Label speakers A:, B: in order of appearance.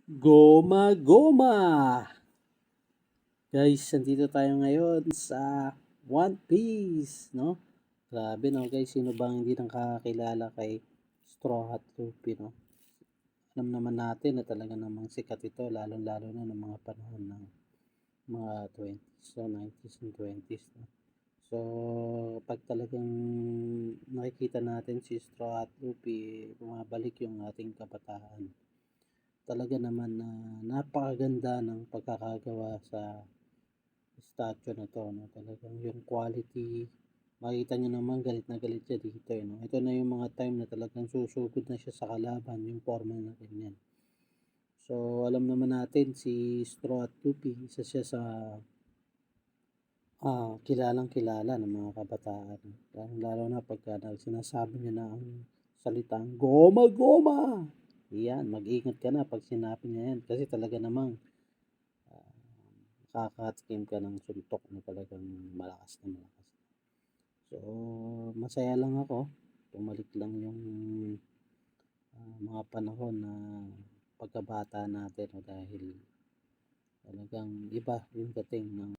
A: Goma Goma! Guys, nandito tayo ngayon sa One Piece, no? Grabe, no, guys. Sino bang hindi nakakakilala kay Straw Hat Luffy, no? Alam naman natin na talaga namang sikat ito, lalo-lalo na ng mga panahon ng mga 20s, so 90s and 20s, no? So, pag talagang nakikita natin si Straw Hat Luffy, bumabalik yung ating kabataan. Talaga naman na napakaganda ng pagkakagawa sa statue na to, no? Talagang yung quality, makita nyo naman galit na galit siya dito, no? Ito na yung mga time na talagang susugod na siya sa kalaban, yung forma na ganyan. So, alam naman natin si Straw Hat Luffy, isa siya sa kilalang kilala ng mga kabataan. Lalo na pagka sinasabi niya na ang salitang Goma Goma! Yan, mag-ingat ka na pag sinabi niya yan. Kasi talaga namang nakakatikim ka ng suntok na talagang malakas na malakas. So, masaya lang ako. Tumalik lang yung mga panahon na pagkabata natin, dahil talagang iba yung dating ng